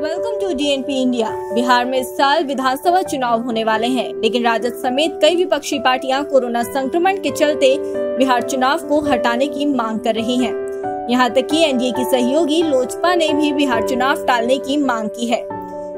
Welcome to DNP India. Bihar में इस साल विधानसभा चुनाव होने वाले हैं, लेकिन राजद समेत कई विपक्षी पार्टियां कोरोना संक्रमण के चलते बिहार चुनाव को हटाने की मांग कर रही हैं। यहां तक कि एनडीए की सहयोगी लोजपा ने भी बिहार चुनाव टालने की मांग की है।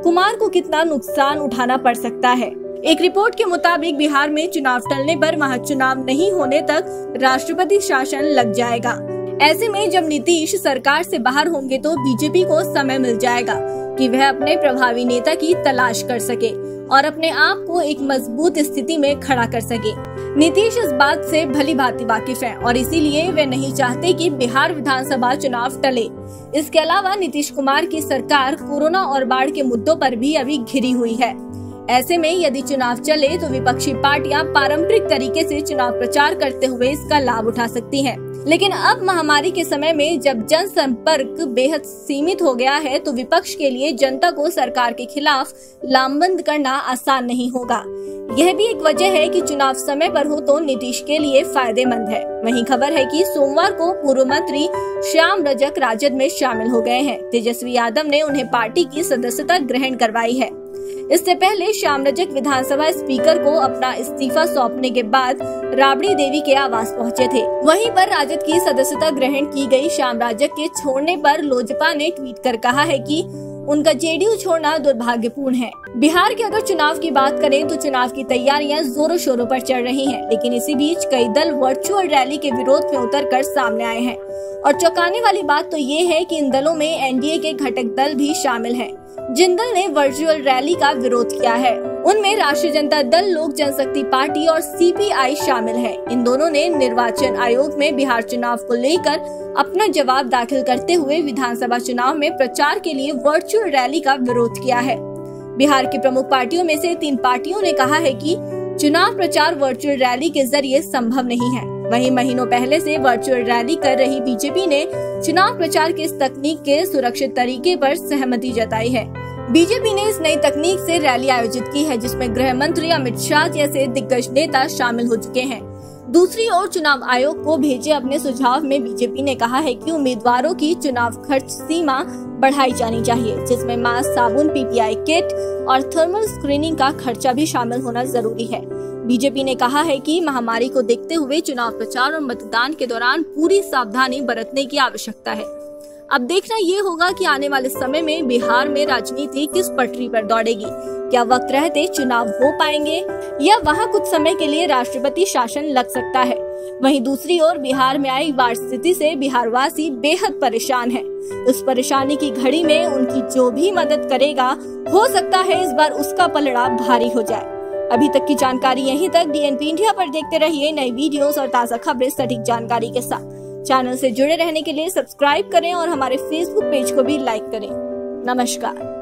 कुमार को कितना नुकसान उठाना पड़ सकता है? एक रिपोर्ट के मुताबिक बिहार में चुनाव टलने पर वहां चुनाव नहीं होने तक राष्ट्रपति शासन लग जाएगा। ऐसे में जब नीतीश सरकार से बाहर होंगे तो बीजेपी को समय मिल जाएगा कि वह अपने प्रभावी नेता की तलाश कर सके और अपने आप को एक मजबूत स्थिति में खड़ा कर सके। नीतीश इस बात से भली भांति वाकिफ हैं और इसीलिए वे नहीं चाहते कि बिहार विधानसभा चुनाव टले। इसके अलावा नीतीश कुमार की सरकार कोरोना और बाढ़ के मुद्दों पर भी अभी घिरी हुई है। ऐसे में यदि चुनाव चले तो विपक्षी पार्टियां पारंपरिक तरीके से चुनाव प्रचार करते हुए इसका लाभ उठा सकती हैं। लेकिन अब महामारी के समय में जब जनसंपर्क बेहद सीमित हो गया है तो विपक्ष के लिए जनता को सरकार के खिलाफ लामबंद करना आसान नहीं होगा। यह भी एक वजह है कि चुनाव समय पर हो तो नीतीश के लिए फायदेमंद है। वहीं खबर है कि सोमवार को पूर्व मंत्री श्याम रजक राजद में शामिल हो गए हैं। तेजस्वी यादव ने उन्हें पार्टी की सदस्यता ग्रहण करवाई है। इससे पहले श्याम रजक विधानसभा स्पीकर को अपना इस्तीफा सौंपने के बाद राबड़ी देवी के आवास पहुंचे थे। वहीं पर राजद की सदस्यता ग्रहण की गई। श्याम रजक के छोड़ने पर लोजपा ने ट्वीट कर कहा है कि उनका जेडीयू छोड़ना दुर्भाग्यपूर्ण है। बिहार के अगर चुनाव की बात करें तो चुनाव की तैयारियां जोरों शोरों पर चल रही हैं, लेकिन इसी बीच कई दल वर्चुअल रैली के विरोध में उतरकर सामने आए हैं। और चौंकाने वाली बात तो ये है कि इन दलों में एनडीए के घटक दल भी शामिल हैं। जिन दल ने वर्चुअल रैली का विरोध किया है उनमें राष्ट्रीय जनता दल, लोक जनशक्ति पार्टी और CPI शामिल है। इन दोनों ने निर्वाचन आयोग में बिहार चुनाव को लेकर अपना जवाब दाखिल करते हुए विधानसभा चुनाव में प्रचार के लिए वर्चुअल रैली का विरोध किया है। बिहार की प्रमुख पार्टियों में से 3 पार्टियों ने कहा है कि चुनाव प्रचार वर्चुअल रैली के जरिए संभव नहीं है। वहीं महीनों पहले से वर्चुअल रैली कर रही बीजेपी ने चुनाव प्रचार की इस तकनीक के सुरक्षित तरीके पर सहमति जताई है। बीजेपी ने इस नई तकनीक से रैली आयोजित की है, जिसमें गृह मंत्री अमित शाह जैसे दिग्गज नेता शामिल हो चुके हैं। दूसरी ओर चुनाव आयोग को भेजे अपने सुझाव में बीजेपी ने कहा है कि उम्मीदवारों की चुनाव खर्च सीमा बढ़ाई जानी चाहिए, जिसमें मास्क, साबुन, PPI किट और थर्मल स्क्रीनिंग का खर्चा भी शामिल होना जरूरी है। बीजेपी ने कहा है कि महामारी को देखते हुए चुनाव प्रचार और मतदान के दौरान पूरी सावधानी बरतने की आवश्यकता है। अब देखना ये होगा कि आने वाले समय में बिहार में राजनीति किस पटरी पर दौड़ेगी। क्या वक्त रहते चुनाव हो पाएंगे या वहां कुछ समय के लिए राष्ट्रपति शासन लग सकता है? वहीं दूसरी ओर बिहार में आई बाढ़ स्थिति से बिहारवासी बेहद परेशान हैं। इस परेशानी की घड़ी में उनकी जो भी मदद करेगा, हो सकता है इस बार उसका पलड़ा भारी हो जाए। अभी तक की जानकारी यहीं तक। DNP इंडिया पर देखते रहिए नई वीडियोस और ताज़ा खबरें सटीक जानकारी के साथ। चैनल से जुड़े रहने के लिए सब्सक्राइब करें और हमारे Facebook पेज को भी लाइक करें। नमस्कार।